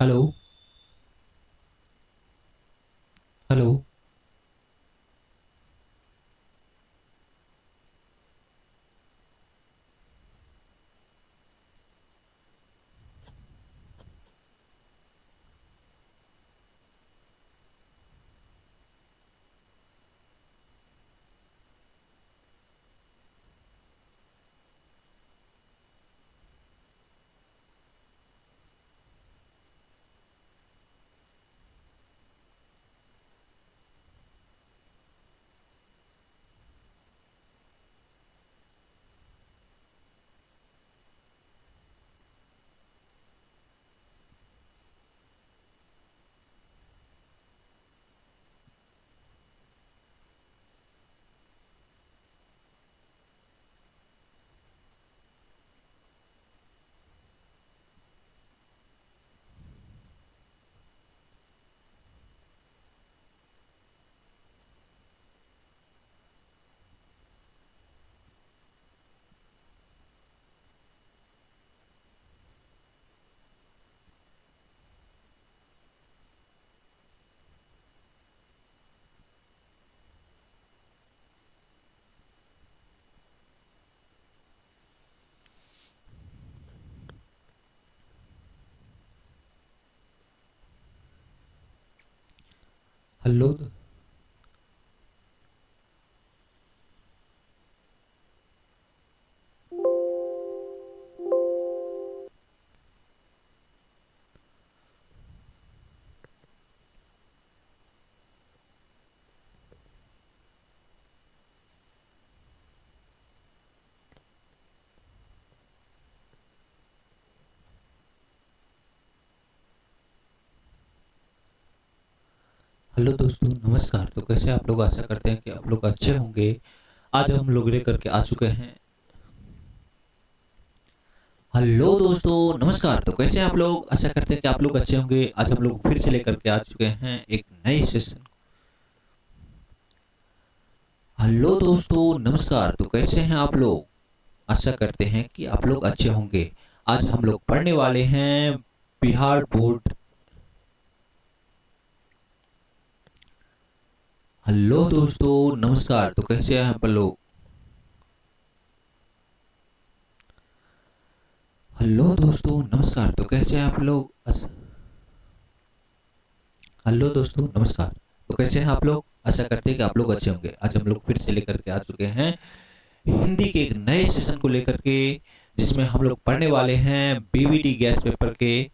Hello. Hello. Hello. Hello दोस्तों, नमस्कार। तो कैसे आप लोग? आशा करते हैं कि आप लोग अच्छे होंगे। आज हम लोग लेकर के आ चुके हैं। हेलो दोस्तों, नमस्कार। तो कैसे आप लोग? आशा करते हैं कि आप लोग अच्छे होंगे। आज हम लोग फिर से लेकर के आ चुके हैं एक नए सेशन। हेलो दोस्तों, नमस्कार। तो कैसे हैं आप लोग? आशा करते हैं कि आप लोग अच्छे होंगे। आज हम लोग पढ़ने वाले हैं बिहार बोर्ड। हेलो दोस्तों, नमस्कार। तो कैसे हैं आप लोग? हेलो दोस्तों, नमस्कार। तो कैसे हैं आप लोग? हेलो दोस्तों, नमस्कार। तो कैसे हैं आप लोग? आशा करते हैं कि आप लोग अच्छे होंगे। आज हम लोग फिर से लेकर के आ चुके हैं हिंदी के एक नए सेशन को लेकर के, जिसमें हम लोग पढ़ने वाले हैं बीवीडी गैस पेपर के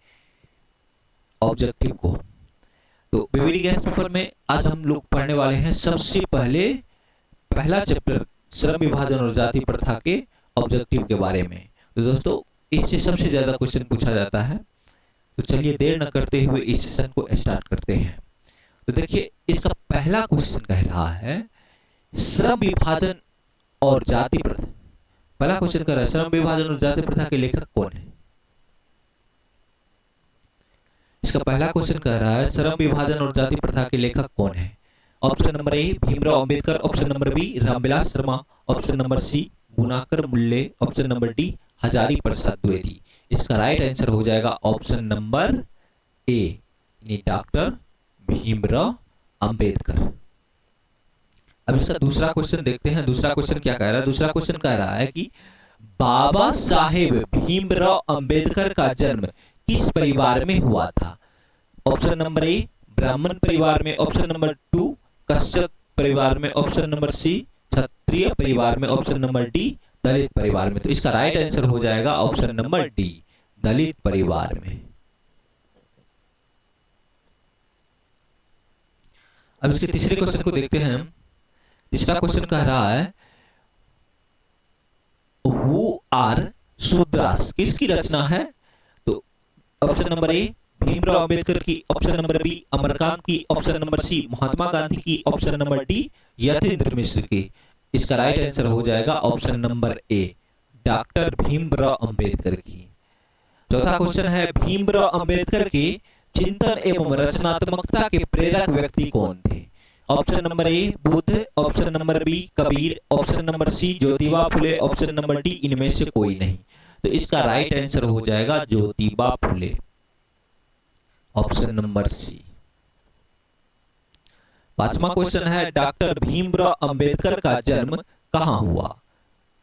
ऑब्जेक्टिव को। तो बीवीडी गैस पेपर में आज हम लोग पढ़ने वाले हैं सबसे पहले पहला चैप्टर श्रम विभाजन और जाति प्रथा के ऑब्जेक्टिव के बारे में। तो दोस्तों, इससे सबसे ज्यादा क्वेश्चन पूछा जाता है। तो चलिए देर न करते हुए इस सेशन को स्टार्ट करते हैं। तो देखिए, इसका पहला क्वेश्चन कह रहा है श्रम विभाजन और जाति प्रथा। पहला क्वेश्चन कह रहा है श्रम विभाजन और जाति प्रथा के लेखक कौन है। इसका पहला क्वेश्चन कह रहा है श्रम विभाजन और जाति प्रथा के लेखक कौन है। Option number A Bhimrao Ambedkar, option number B Ramvilas Sharma, option number C बुनाकर मुल्ले, option number D Hazari Prasad Dwivedi. इसका राइट आंसर हो जाएगा ऑप्शन नंबर ए, यानी डॉक्टर भीमराव अंबेडकर। अब इसका दूसरा क्वेश्चन देखते हैं। दूसरा क्वेश्चन क्या कह रहा है? दूसरा क्वेश्चन कह रहा है कि बाबा साहेब भीमराव अंबेडकर का जन्म किस परिवार में हुआ था। ऑप्शन नंबर ए ब्राह्मण परिवार में, ऑप्शन नंबर टू कश्यप परिवार में, ऑप्शन नंबर सी क्षत्रिय परिवार में, ऑप्शन नंबर डी दलित परिवार में। तो इसका राइट आंसर हो जाएगा ऑप्शन नंबर डी, दलित परिवार में। अब इसके तीसरे क्वेश्चन को देखते हैं। तीसरा क्वेश्चन कह रहा है हु आर शूद्रास किसकी रचना है। तो option number A Bhimrao Ambedkar की, ऑप्शन नंबर बी अमरकांत की, option number C Mahatma Gandhi की, ऑप्शन नंबर डी यतीन्द्र मिश्र की। इसका राइट आंसर हो जाएगा ऑप्शन नंबर ए, डॉक्टर भीमराव अंबेडकर की। चौथा क्वेश्चन है भीमराव अंबेडकर के चिंतन एवं रचनात्मकता के प्रेरक व्यक्ति कौन थे। Option number A Buddha, option number B Kabir, option number C Jyotiba Phule, option number D इनमें से कोई नहीं। तो इसका राइट आंसर हो जाएगा Jyotiba Phule. Option number C. पांचवा क्वेश्चन है डॉक्टर भीमराव अंबेडकर का जन्म कहां हुआ?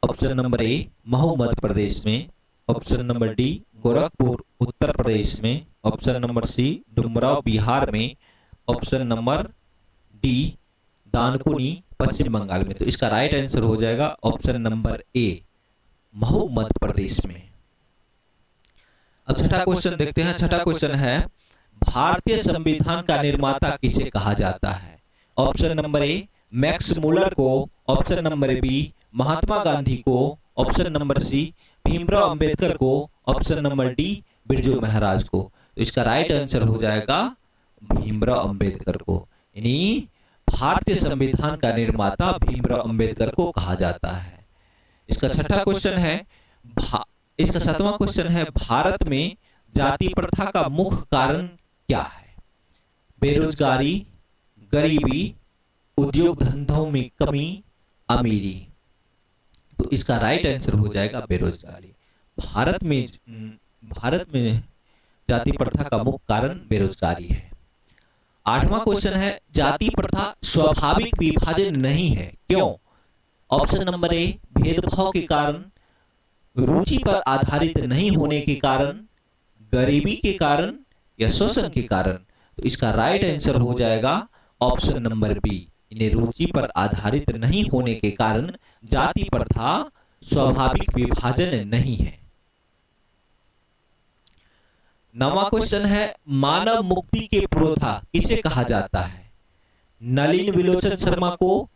Option number A Mhow Madhya Pradesh में, option number D Gorakhpur Uttar Pradesh में, option number C Dumraon Bihar में, option number D Dankuni Paschim Bangal में। तो इसका राइट आंसर हो जाएगा option number A Mhow Madhya Pradesh में। अब छठा क्वेश्चन देखते हैं। छठा क्वेश्चन है भारतीय संविधान का निर्माता किसे कहा जाता है? Option number A Max Muller को, option number B Mahatma Gandhi को, option number C Bhimrao Ambedkar को, option number D Birju Maharaj को। तो इसका राइट आंसर हो जाएगा भीमराव अंबेडकर को, यानी भारतीय संविधान का निर्माता भीमराव अंबेडकर को कहा जाता है। इसका छठा क्वेश्चन है इसका सातवां क्वेश्चन है भारत में जाति प्रथा का मुख्य कारण क्या है? बेरोजगारी, गरीबी, उद्योग धंधों में कमी, अमीरी। तो इसका राइट आंसर हो जाएगा बेरोजगारी। भारत में जाति प्रथा का मुख्य कारण बेरोजगारी है। आठवां क्वेश्चन है जाति प्रथा स्वाभाविक विभाजन नहीं है, क्यों? ऑप्शन नंबर ए भेदभाव के कारण, रुचि पर आधारित नहीं होने के कारण, गरीबी के कारण या शोषण के कारण। तो इसका राइट आंसर हो जाएगा ऑप्शन नंबर बी, इन्हें रुचि पर आधारित नहीं होने के कारण जाति प्रथा स्वाभाविक विभाजन नहीं है। नवा क्वेश्चन है मानव मुक्ति के पुरोधा किसे कहा जाता है? नलिन विलोचन शर्मा को,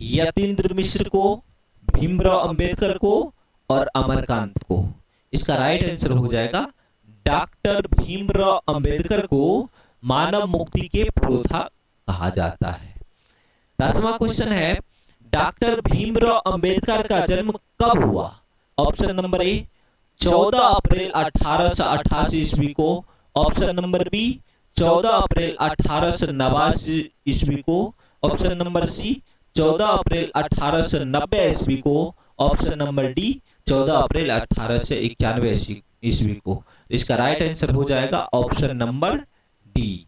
यतीन्द्र मिश्र को, भीमराव अंबेडकर को और अमरकांत को। इसका राइट आंसर हो जाएगा डॉक्टर भीमराव अंबेडकर को मानव मुक्ति के पुरोधा कहा जाता है। 10वां क्वेश्चन है डॉक्टर भीमराव अंबेडकर का जन्म कब हुआ? ऑप्शन नंबर ए 14 अप्रैल 1888 ईस्वी को, ऑप्शन नंबर बी 14 अप्रैल 1889 ईस्वी को, ऑप्शन नंबर सी 14 अप्रैल 1890 ईस्वी को, ऑप्शन नंबर डी 14 अप्रैल 1891 ईस्वी को। इसका राइट आंसर हो जाएगा ऑप्शन नंबर डी,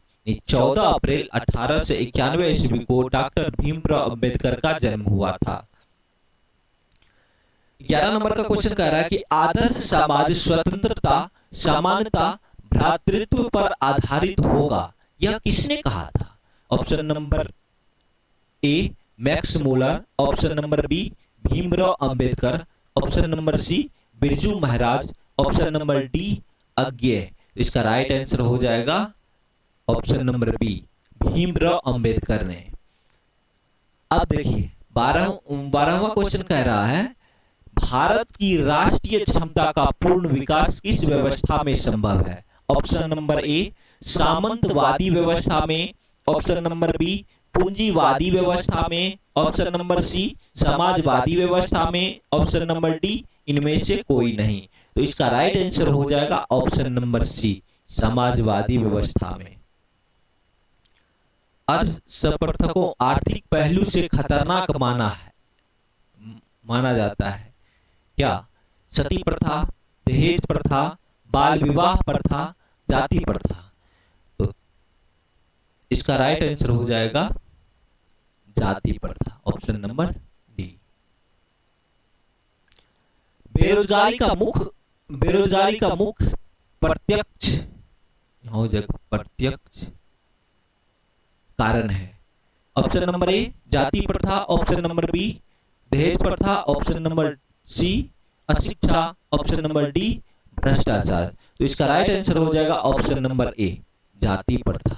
14 अप्रैल 1891 ईस्वी को डॉक्टर भीमराव अंबेडकर का जन्म हुआ था। 11 नंबर का क्वेश्चन कह रहा है कि आदर्श समाज स्वतंत्रता, समानता, भ्रातृत्व पर आधारित होगा, यह किसने कहा था? Option number A Max Muller, option number B Bhimrao Ambedkar, option number C Birju Maharaj, option number D Agyeya. इसका राइट आंसर हो जाएगा option number B Bhimrao Ambedkar ने। अब देखिए 12वां क्वेश्चन कह रहा है भारत की राष्ट्रीय क्षमता का पूर्ण विकास किस व्यवस्था में संभव है? ऑप्शन नंबर ए सामंतवादी व्यवस्था में, ऑप्शन नंबर बी पूंजीवादी व्यवस्था में, ऑप्शन नंबर सी समाजवादी व्यवस्था में, ऑप्शन नंबर डी इनमें से कोई नहीं। तो इसका राइट आंसर हो जाएगा ऑप्शन नंबर सी समाजवादी व्यवस्था में। अर्थशास्त्र को आर्थिक पहलू से खतरनाक माना जाता है क्या? सती प्रथा, दहेज प्रथा, बाल विवाह प्रथा, जाति प्रथा। तो इसका राइट आंसर हो जाएगा जाति प्रथा, ऑप्शन नंबर डी। बेरोजगारी का मुख्य प्रत्यक्ष कारण है। ऑप्शन नंबर ए जाति प्रथा, ऑप्शन नंबर बी दहेज प्रथा, ऑप्शन नंबर सी अशिक्षा, ऑप्शन नंबर डी भ्रष्टाचार। तो इसका राइट आंसर हो जाएगा ऑप्शन नंबर ए जाति प्रथा।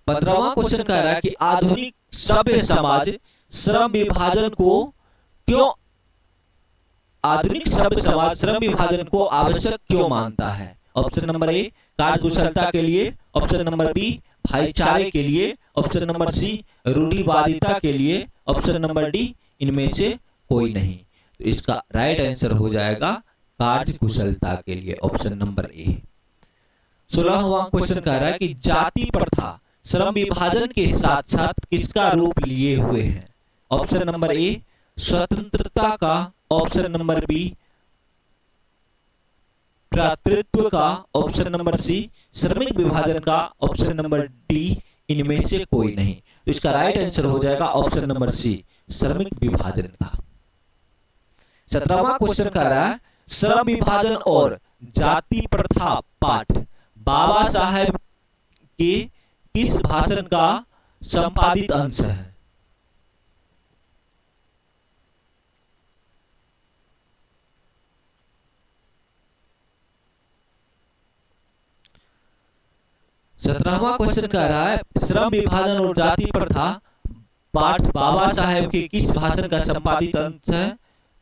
15वां क्वेश्चन कह रहा है कि आधुनिक सभ्य समाज श्रम विभाजन को आवश्यक क्यों मानता है? ऑप्शन नंबर ए कार्यकुशलता के लिए, ऑप्शन नंबर बी भाईचारे के लिए, ऑप्शन नंबर सी रूढ़िवादिता के लिए, ऑप्शन नंबर डी इनमें से कोई नहीं। तो इसका राइट आंसर हो जाएगा कार्यकुशलता के लिए, ऑप्शन नंबर ए। 16वां क्वेश्चन कह रहा है कि जाति प्रथा श्रम विभाजन के साथ साथ किसका रूप लिए हुए हैं? ऑप्शन नंबर ए स्वतंत्रता का, ऑप्शन नंबर बी भ्रातृत्व का ऑप्शन नंबर सी, श्रमिक विभाजन का ऑप्शन नंबर डी, इनमें से कोई नहीं। तो इसका राइट आंसर हो जाएगा ऑप्शन नंबर सी, श्रमिक विभाजन का। 17वां क्वेश्चन कह रहा है श्रम विभाजन और जाति प्रथा पाठ बाबा साहेब के किस भाषण का संपादित अंश है? सत्रहवां क्वेश्चन कह रहा है श्रम विभाजन और जाति प्रथा पाठ बाबा साहेब के किस भाषण का संपादित अंश है?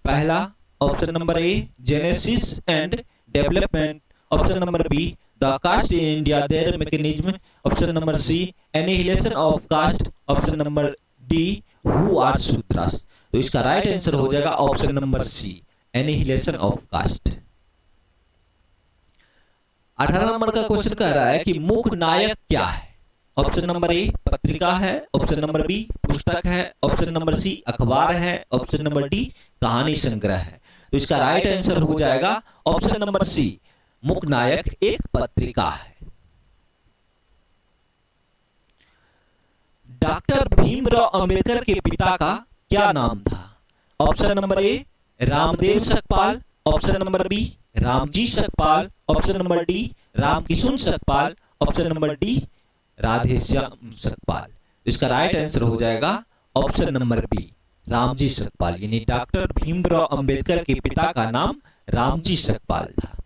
पहला option number A, genesis and development, option number B, the caste in India their mechanism, option number C, annihilation of caste, option number D, who are Shudras. तो इसका राइट आंसर हो जाएगा option number C, annihilation of caste. 18 नंबर का question कह रहा है कि मुख्य नायक क्या है? ऑप्शन नंबर ए पत्रिका है, ऑप्शन नंबर बी पुस्तक है, ऑप्शन नंबर सी अखबार है, ऑप्शन नंबर डी कहानी संग्रह है। तो इसका राइट आंसर हो जाएगा ऑप्शन नंबर सी, मुख्य नायक एक पत्रिका है। डॉक्टर भीमराव अंबेडकर के पिता का क्या नाम था? Option number A Ramdev Sakpal, option number B Ramji Sakpal, option number D Ramkishun Sakpal, option number D Radheshyam Sakpal. इसका राइट आंसर हो जाएगा option number B, Ramji Sakpal, यानी डॉक्टर भीमराव अंबेडकर के पिता का नाम रामजी सकपाल था।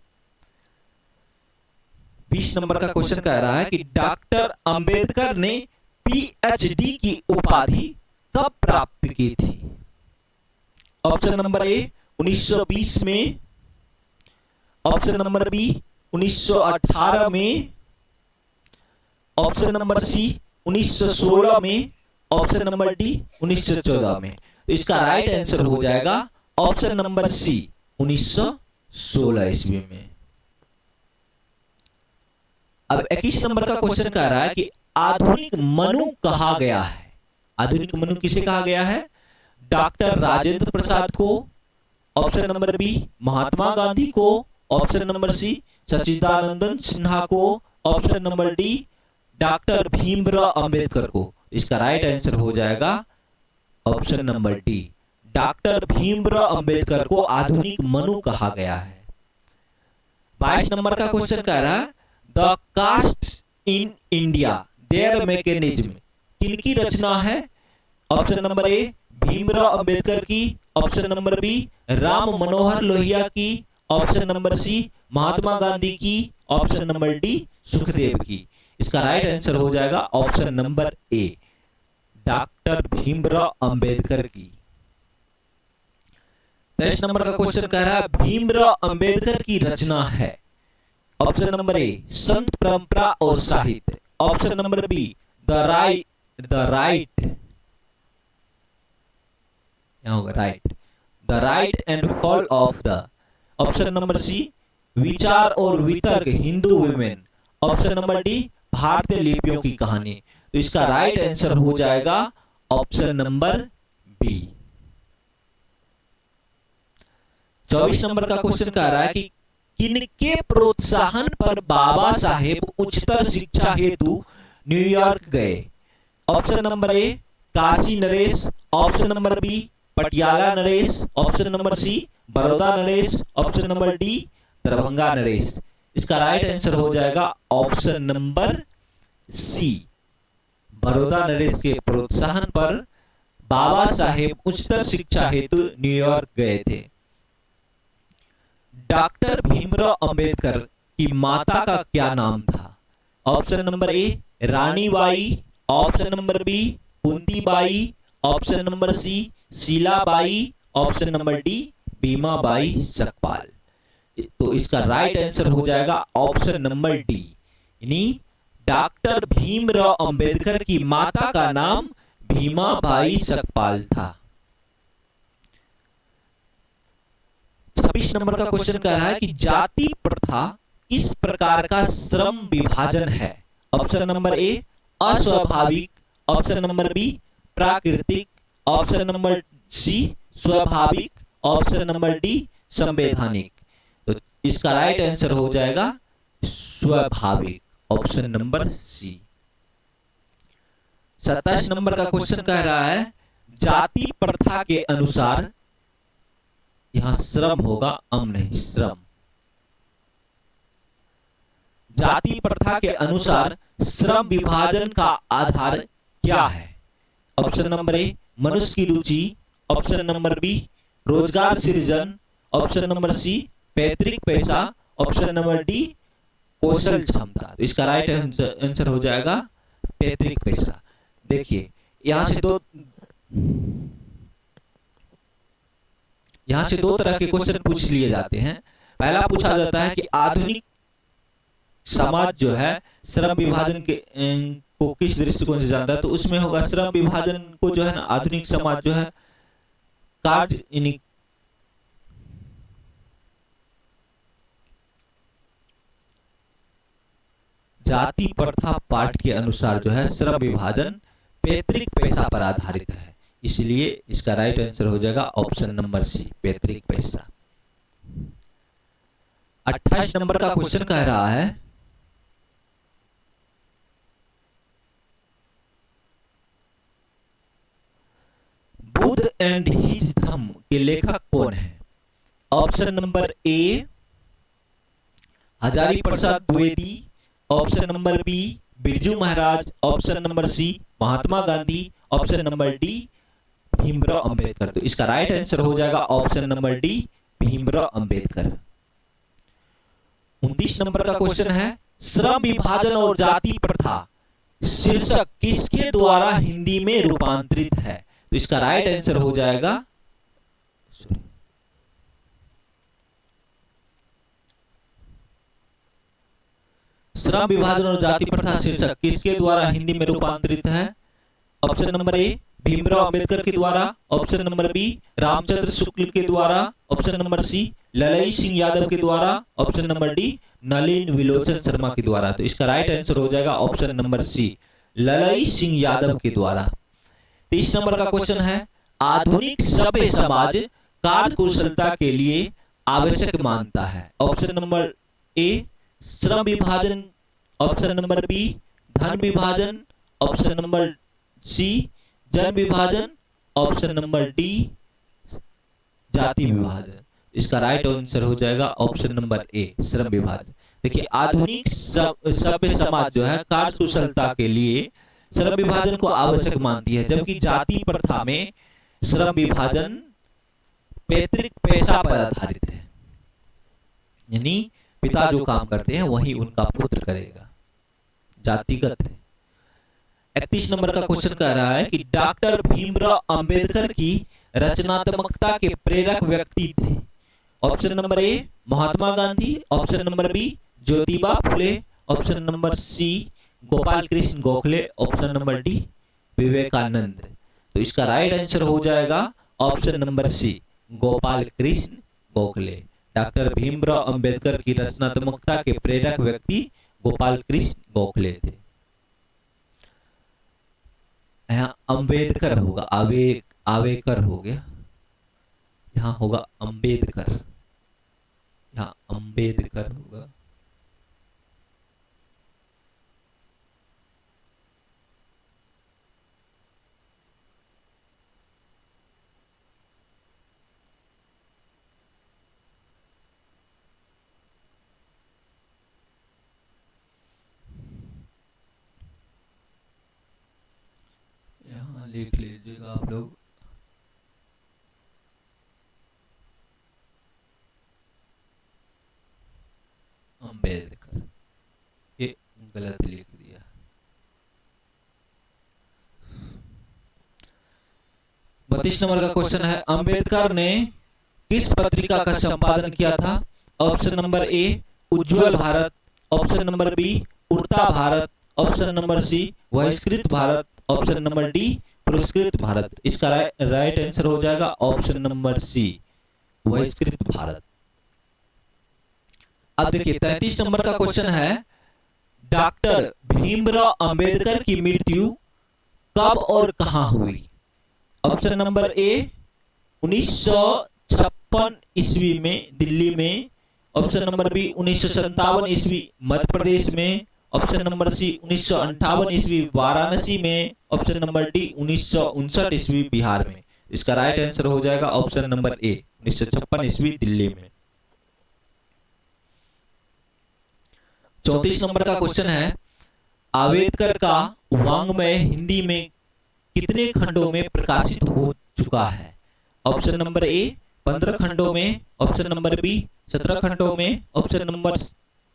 20 नंबर का क्वेश्चन कह रहा है कि डॉक्टर अंबेडकर ने पीएचडी की उपाधि कब प्राप्त की थी? ऑप्शन नंबर ए 1920 में, ऑप्शन नंबर बी 1918 में, ऑप्शन नंबर सी 1916 में, ऑप्शन नंबर डी 1914 में। तो इसका राइट आंसर हो जाएगा ऑप्शन नंबर सी, 1916 ईस्वी में। अब 21 नंबर का क्वेश्चन कह रहा है कि आधुनिक मनु कहा गया है? आधुनिक मनु किसे कहा गया है? डॉक्टर राजेंद्र प्रसाद को, option number B Mahatma Gandhi को, ऑप्शन नंबर सी सच्चिदानंद सिन्हा को, option number D doctor Bhimrao Ambedkar को। इसका राइट आंसर हो जाएगा option number D, doctor Bhimrao Ambedkar को आधुनिक मनु कहा गया है। 22 नंबर का क्वेश्चन कह रहा है the caste in India their mechanism किनकी रचना है? Option number A Bhimrao Ambedkar की, option number B Ram Manohar Lohia की, option number C Mahatma Gandhi की, ऑप्शन नंबर डी सुखदेव की। इसका राइट आंसर हो जाएगा ऑप्शन नंबर ए, डॉक्टर भीमराव अंबेडकर की। 23 नंबर का क्वेश्चन कह रहा है भीमराव अंबेडकर की रचना है। ऑप्शन नंबर ए संत परंपरा और साहित्य, option number B the rise and fall of the, option number C विचार और वितर्क Hindu women, option number D भारतीय लिपियों की कहानी। तो इसका राइट आंसर हो जाएगा ऑप्शन नंबर बी। 24 नंबर का क्वेश्चन कह रहा है कि किनके प्रोत्साहन पर बाबा साहेब उच्चतर शिक्षा हेतु न्यूयॉर्क York? Option number A Kashi नरेश, ऑप्शन नंबर बी पटियाला नरेश, ऑप्शन नंबर सी बड़ौदा नरेश, ऑप्शन नंबर डी दरभंगा नरेश। इसका राइट आंसर हो जाएगा ऑप्शन नंबर सी, बड़ौदा नरेश के प्रोत्साहन पर बाबा साहेब उच्चतर शिक्षा हेतु न्यूयॉर्क गए थे। डॉक्टर भीमराव अंबेडकर की माता का क्या नाम था? Option number A Rani Bai, option number B Kunti Bai, option number C Sheela Bai, option number D Bhima Bai Sakpal. तो इसका राइट आंसर हो जाएगा ऑप्शन नंबर डी, यानी डॉक्टर भीमराव अंबेडकर की माता का नाम भीमा बाई सकपाल था। 26 नंबर का क्वेश्चन कह रहा है कि जाति प्रथा किस प्रकार का श्रम विभाजन है? ऑप्शन नंबर ए अस्वाभाविक, ऑप्शन नंबर बी प्राकृतिक, ऑप्शन नंबर सी स्वाभाविक, ऑप्शन नंबर डी संवैधानिक। तो इसका राइट आंसर हो जाएगा स्वाभाविक, ऑप्शन नंबर सी। 27 नंबर का क्वेश्चन कह रहा है जाति प्रथा के अनुसार, यहां श्रम होगा, अम नहीं, श्रम। जाति प्रथा के अनुसार श्रम विभाजन का आधार क्या है? ऑप्शन नंबर ए मनुष्य की रुचि, ऑप्शन नंबर बी रोजगार सृजन, ऑप्शन नंबर सी पैतृक पैसा, ऑप्शन नंबर डी कौशल क्षमता। तो इसका राइट आंसर हो जाएगा पैतृक पैसा। देखिए यहां से दो तरह के क्वेश्चन पूछ लिए जाते हैं। पहला पूछा जाता है कि आधुनिक समाज जो है श्रम विभाजन के को किस दृष्टिकोण से जानता है, तो उसमें होगा श्रम विभाजन को जो है ना आधुनिक समाज जो है कार्य जाति प्रथा पाठ के अनुसार जो है श्रम विभाजन पैतृक पैसा पर आधारित है, इसलिए इसका राइट आंसर हो जाएगा ऑप्शन नंबर सी पैतृक पैसा। 28 नंबर का क्वेश्चन कह रहा है बुद्ध एंड हिज धम्म के लेखक कौन है? Option number A Hazari Prasad Dwivedi, option number B Birju Maharaj, option number C Mahatma Gandhi, option number D Bhimrao Ambedkar. तो इसका राइट आंसर हो जाएगा option number D Bhimrao Ambedkar. 29 नंबर का क्वेश्चन है श्रम विभाजन और जाति प्रथा शीर्षक किसके द्वारा हिंदी में रूपांतरित है? तो इसका राइट आंसर हो जाएगा श्रम विभाजन और जाति प्रथा शीर्षक किसके द्वारा हिंदी में रूपांतरित है? Option number A Bhimrao Ambedkar के द्वारा, option number B Ramchandra Shukla के द्वारा, option number C Lalai Singh Yadav के द्वारा, option number D Nalin Vilochan Sharma के द्वारा। तो इसका राइट आंसर हो जाएगा option number C Lalai Singh Yadav के द्वारा। 30 नंबर का क्वेश्चन है आधुनिक सभ्य समाज कार्य कुशलता के लिए आवश्यक मानता है? ऑप्शन नंबर ए श्रम विभाजन, ऑप्शन नंबर बी धन विभाजन, ऑप्शन नंबर सी जन विभाजन, ऑप्शन नंबर डी जाति विभाजन। इसका राइट आंसर हो जाएगा ऑप्शन नंबर ए श्रम विभाजन। देखिए आधुनिक सभ्य समाज जो है कार्य कुशलता के लिए श्रम विभाजन को आवश्यक मानती है, जबकि जाति प्रथा में श्रम विभाजन पैतृक पैसा पर आधारित है, यानी पिता जो काम करते हैं वही उनका पुत्र करेगा, जातिगत है। 31 नंबर का क्वेश्चन कह रहा है कि डॉक्टर भीमराव अंबेडकर की रचनात्मकता के प्रेरक व्यक्ति थे? Option number A Mahatma Gandhi, option number B Jyotiba Phule, option number C Gopal Krishna Gokhale, option number D Vivekananda. तो इसका राइट आंसर हो जाएगा option number C Gopal Krishna Gokhale. Doctor Bhimrao Ambedkar की रचनात्मकता के प्रेरक व्यक्ति गोपाल कृष्ण गोखले थे। यहाँ अंबेडकर होगा, आवेकर हो गया, यहाँ होगा अंबेडकर, यहाँ अंबेडकर होगा। लिख लीजिएगा आप लोग। अंबेडकर, ये गलत लिख दिया। बत्तीस नंबर का क्वेश्चन है अंबेडकर ने किस पत्रिका का संपादन किया था? Option number A Ujjwal Bharat, option number B Udta Bharat, option number सी बहिष्कृत भारत, ऑप्शन नंबर डी पुरस्कृत भारत। इसका राइट आंसर हो जाएगा ऑप्शन नंबर सी बहिष्कृत भारत। अब देखिए 33 नंबर का क्वेश्चन है डॉक्टर भीमराव अंबेडकर की मृत्यु कब और कहां हुई? ऑप्शन नंबर ए 1956 ईस्वी में दिल्ली में, ऑप्शन नंबर बी 1957 ईस्वी मध्य प्रदेश में, ऑप्शन नंबर सी 1958 ईस्वी वाराणसी में, ऑप्शन नंबर डी 1959 ईस्वी बिहार में। इसका राइट आंसर हो जाएगा ऑप्शन नंबर ए 1956 ईस्वी दिल्ली में। 34 नंबर का क्वेश्चन है, आंबेडकर का वाङ्मय हिंदी में कितने खंडों में प्रकाशित हो चुका है? ऑप्शन नंबर ए 15 खंडों में, ऑप्शन नंबर बी 17 खंडों में, ऑप्शन नंबर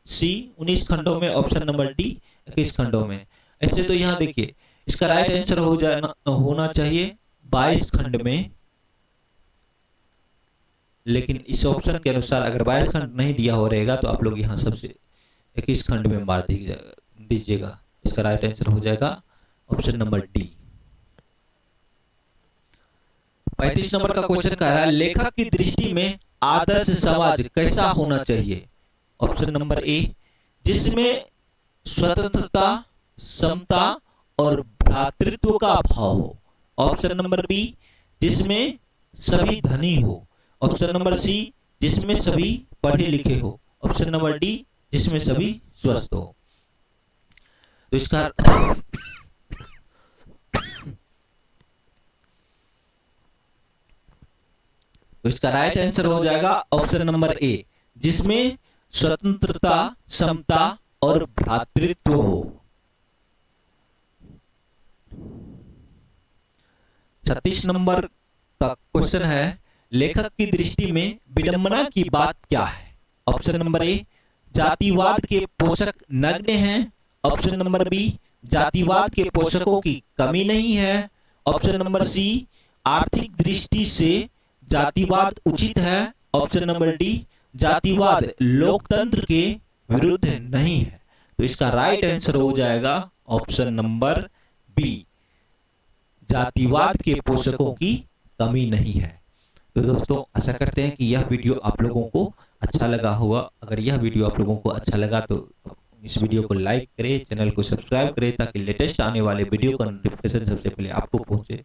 सी 19 खंडों में, ऑप्शन नंबर डी 21 खंडों में। ऐसे तो यहाँ देखिए इसका राइट आंसर होना चाहिए 22 खंड में, लेकिन इस ऑप्शन के अनुसार अगर 22 खंड नहीं दिया हो रहेगा तो आप लोग यहाँ सबसे 21 खंड में मार दीजिएगा। इसका राइट आंसर हो जाएगा ऑप्शन नंबर डी। 35 नंबर का क्वेश्चन कह रहा है, लेखक की दृष्टि में आदर्श समाज कैसा होना चाहिए? ऑप्शन नंबर ए जिसमें स्वतंत्रता, समता और भ्रातृत्व का भाव हो, ऑप्शन नंबर बी जिसमें सभी धनी हो, ऑप्शन नंबर सी जिसमें सभी पढ़े लिखे हो, ऑप्शन नंबर डी जिसमें सभी स्वस्थ हो। तो इसका राइट आंसर हो जाएगा ऑप्शन नंबर ए जिसमें स्वतंत्रता, समता और भ्रातृत्व हो। 36 नंबर का क्वेश्चन है, लेखक की दृष्टि में विडंबना की बात क्या है? ऑप्शन नंबर ए जातिवाद के पोषक नग्न हैं, ऑप्शन नंबर बी जातिवाद के पोषकों की कमी नहीं है, ऑप्शन नंबर सी आर्थिक दृष्टि से जातिवाद उचित है, ऑप्शन नंबर डी जातिवाद लोकतंत्र के विरुद्ध नहीं है। तो इसका राइट आंसर हो जाएगा ऑप्शन नंबर बी जातिवाद के पोषकों की कमी नहीं है। तो दोस्तों आशा करते हैं कि यह वीडियो आप लोगों को अच्छा लगा होगा। अगर यह वीडियो आप लोगों को अच्छा लगा तो इस वीडियो को लाइक करें, चैनल को सब्सक्राइब करें ताकि लेटेस्ट आने वाले वीडियो का नोटिफिकेशन सबसे पहले आपको पहुंचे।